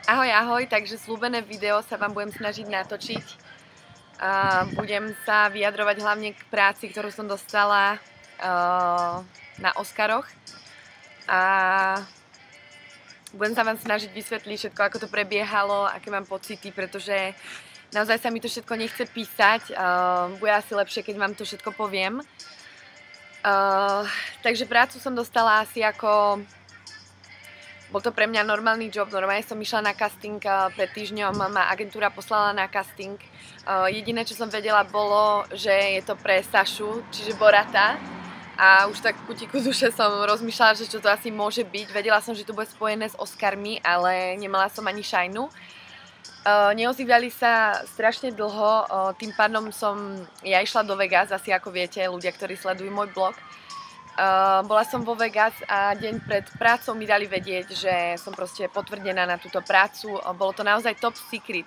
Ahoj, ahoj, takže sľúbené video sa vám budem snažiť natočiť. A budem sa vyjadrovať hlavne k práci, ktorú som dostala na Oscaroch. A budem sa vám snažiť vysvetliť všetko, ako to prebiehalo, aké mám pocity, pretože naozaj sa mi to všetko nechce písať. Bude asi lepšie, keď vám to všetko poviem. Takže prácu som dostala asi ako... Bol to pre mňa normálny job, normálne som išla na casting, pred týždňom ma agentúra poslala na casting. Jediné, čo som vedela, bolo, že je to pre Sašu, čiže Borata. A už tak v kutiku duše som rozmýšľala, že čo to asi môže byť. Vedela som, že to bude spojené s Oscarmi, ale nemala som ani šajnu. Neozývali sa strašne dlho, tým pádom som ja išla do Vegas, asi ako viete, ľudia, ktorí sledujú môj blog. Bola som vo Vegas a deň pred prácou mi dali vedieť, že som proste potvrdená na túto prácu. Bolo to naozaj top secret.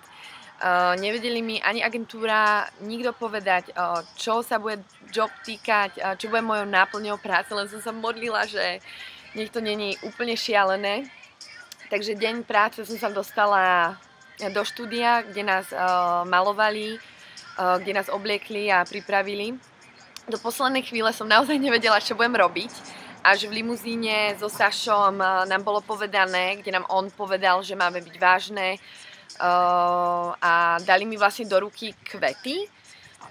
Nevedeli mi ani agentúra, nikto povedať, čo sa bude job týkať, čo bude mojou náplňou práce, len som sa modlila, že nech to není úplne šialené. Takže deň práce som sa dostala do štúdia, kde nás malovali, kde nás obliekli a pripravili. Do poslednej chvíle som naozaj nevedela, čo budem robiť. Až v limuzíne so Sašom nám bolo povedané, kde nám on povedal, že máme byť vážne, a dali mi vlastne do ruky kvety.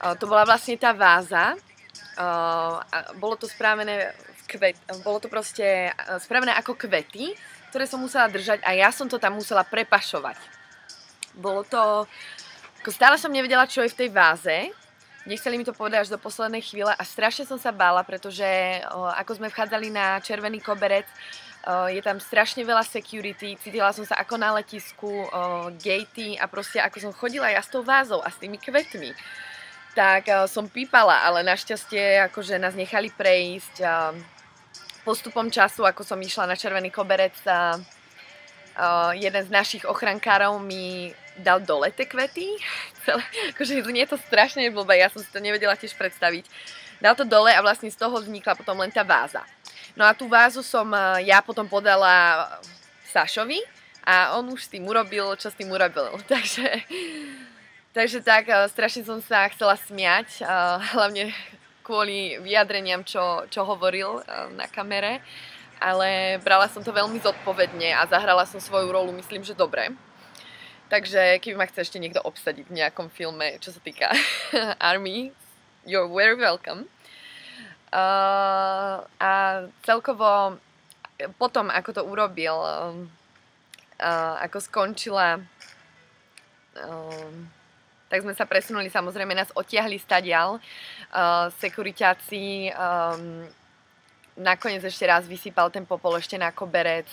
To bola vlastne tá váza. Bolo to spravené bolo to proste spravené ako kvety, ktoré som musela držať a ja som to tam musela prepašovať. Bolo to... Stále som nevedela, čo je v tej váze. Nechceli mi to povedať až do poslednej chvíle a strašne som sa bála, pretože ako sme vchádzali na Červený koberec, je tam strašne veľa security, cítila som sa ako na letisku, gatey a proste ako som chodila ja s tou vázou a s tými kvetmi, tak som pípala, ale našťastie akože nás nechali prejsť. Postupom času, ako som išla na Červený koberec, jeden z našich ochrankárov mi dal dole tie kvety. Akože znie to strašne blbé, ja som si to nevedela tiež predstaviť. Dal to dole a vlastne z toho vznikla potom len tá váza. No a tú vázu som ja potom podala Sašovi a on už s tým urobil, čo s tým urobil. Takže tak, strašne som sa chcela smiať, hlavne kvôli vyjadreniam, čo hovoril na kamere. Ale brala som to veľmi zodpovedne a zahrala som svoju rolu, myslím, že dobre. Takže keby ma chce ešte niekto obsadiť v nejakom filme, čo sa týka Army, you're very welcome. A celkovo potom, ako to urobil, ako skončila, tak sme sa presunuli, samozrejme nás odtiahli stadiaľ. Sekuriťáci nakoniec ešte raz vysypal ten popol ešte na koberec.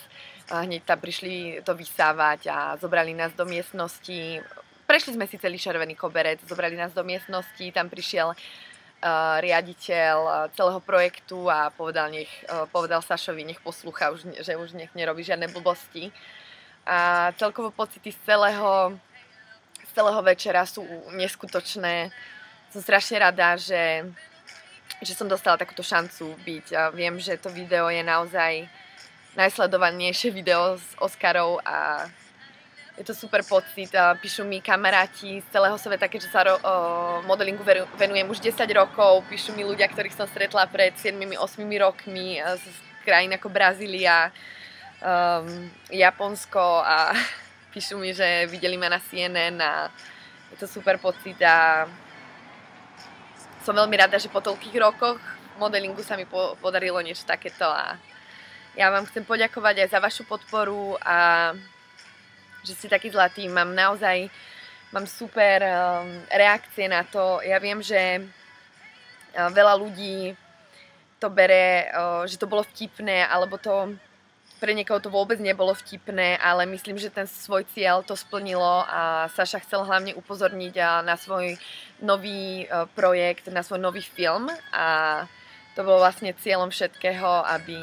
Hneď tam prišli to vysávať a zobrali nás do miestnosti. Prešli sme si celý Červený koberec, zobrali nás do miestnosti, tam prišiel riaditeľ celého projektu a povedal Sašovi, nech poslúcha, že už nech nerobí žiadne blbosti. A celkovo pocity z celého večera sú neskutočné. Som strašne rada, že som dostala takúto šancu byť. A viem, že to video je naozaj najsledovanejšie video z Oscarov a je to super pocit. Píšu mi kamaráti z celého sveta, keďže sa modelingu venujem už 10 rokov. Píšu mi ľudia, ktorých som stretla pred 7-8 rokmi z krajín ako Brazília, Japonsko a píšu mi, že videli ma na CNN a je to super pocit a som veľmi rada, že po toľkých rokoch modelingu sa mi podarilo niečo takéto a ja vám chcem poďakovať aj za vašu podporu a že ste takí zlatí. Mám super reakcie na to. Ja viem, že veľa ľudí to bere, že to bolo vtipné, alebo to pre niekoho to vôbec nebolo vtipné, ale myslím, že ten svoj cieľ to splnilo a Saša chcel hlavne upozorniť na svoj nový projekt, na svoj nový film a to bolo vlastne cieľom všetkého, aby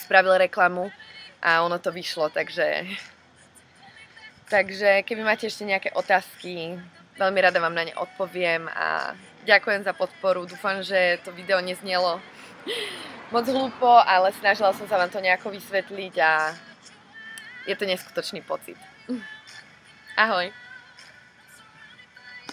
spravil reklamu a ono to vyšlo, takže keby máte ešte nejaké otázky, veľmi rada vám na ne odpoviem a ďakujem za podporu, dúfam, že to video neznelo moc hlúpo, ale snažila som sa vám to nejako vysvetliť a je to neskutočný pocit. Ahoj.